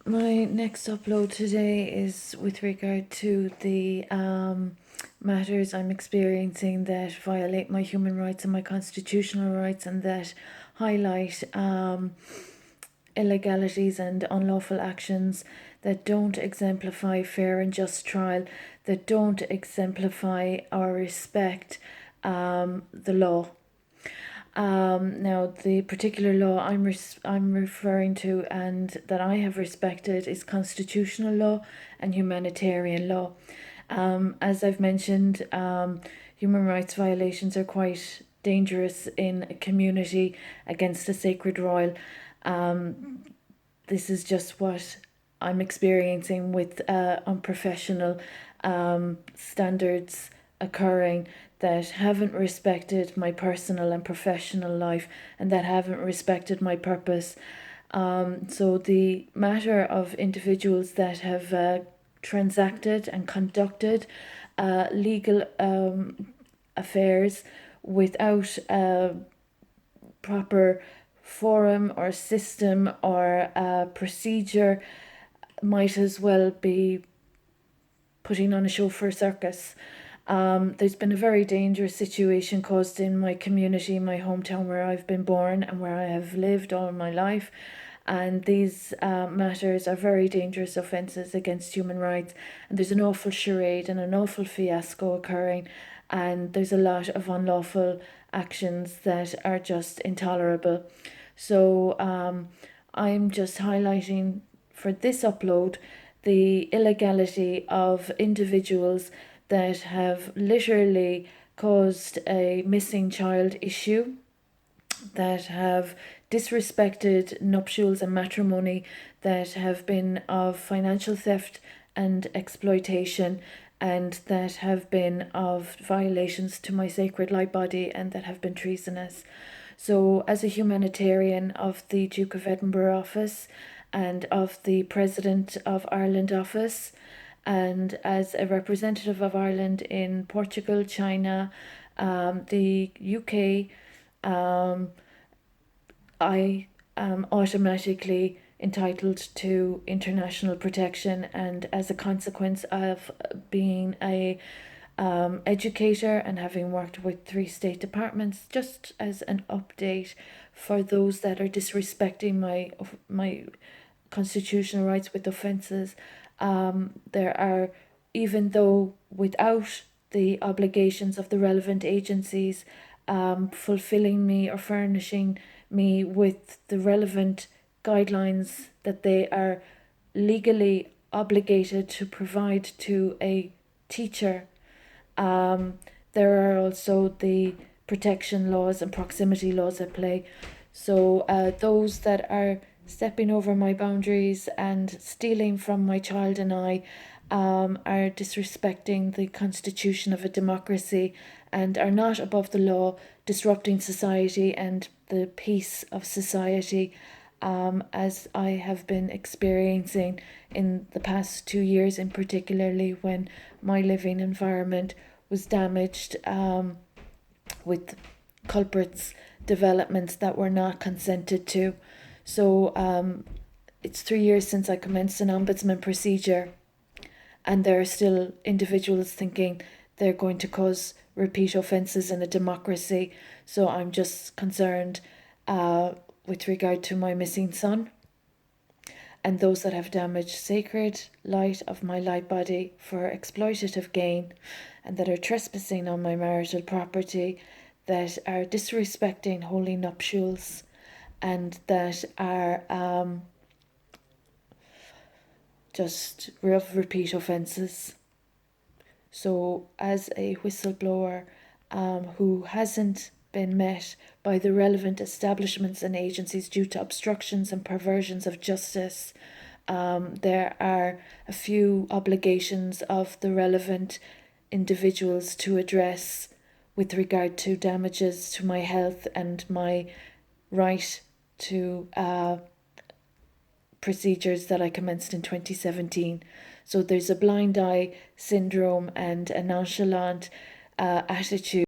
My next upload today is with regard to the matters I'm experiencing that violate my human rights and my constitutional rights, and that highlight illegalities and unlawful actions that don't exemplify fair and just trial, that don't exemplify or respect the law. Now, the particular law I'm referring to and that I have respected is constitutional law and humanitarian law. As I've mentioned, human rights violations are quite dangerous in a community against a sacred royal. This is just what I'm experiencing with unprofessional standards occurring that haven't respected my personal and professional life, and that haven't respected my purpose. So the matter of individuals that have transacted and conducted legal affairs without a proper forum or system or procedure might as well be putting on a show for a circus. There's been a very dangerous situation caused in my community, my hometown where I've been born and where I have lived all my life. And these matters are very dangerous offences against human rights. And there's an awful charade and an awful fiasco occurring. And there's a lot of unlawful actions that are just intolerable. So I'm just highlighting for this upload the illegality of individuals that have literally caused a missing child issue, that have disrespected nuptials and matrimony, that have been of financial theft and exploitation, and that have been of violations to my sacred light body, and that have been treasonous. So, as a humanitarian of the Duke of Edinburgh office and of the President of Ireland office, and as a representative of Ireland in Portugal, China, the UK, I am automatically entitled to international protection, and as a consequence of being a educator and having worked with 3 state departments, just as an update for those that are disrespecting my constitutional rights with offences. There are, even though without the obligations of the relevant agencies fulfilling me or furnishing me with the relevant guidelines that they are legally obligated to provide to a teacher. There are also the protection laws and proximity laws at play. So those that are stepping over my boundaries and stealing from my child and I are disrespecting the constitution of a democracy and are not above the law, disrupting society and the peace of society, as I have been experiencing in the past 2 years, in particularly when my living environment was damaged with culprits developments that were not consented to. So it's 3 years since I commenced an ombudsman procedure, and there are still individuals thinking they're going to cause repeat offences in a democracy. So I'm just concerned with regard to my missing son and those that have damaged sacred light of my light body for exploitative gain, and that are trespassing on my marital property, that are disrespecting holy nuptials, and that are just repeat offences. So, as a whistleblower who hasn't been met by the relevant establishments and agencies due to obstructions and perversions of justice, there are a few obligations of the relevant individuals to address with regard to damages to my health and my right to procedures that I commenced in 2017. So there's a blind eye syndrome and a nonchalant attitude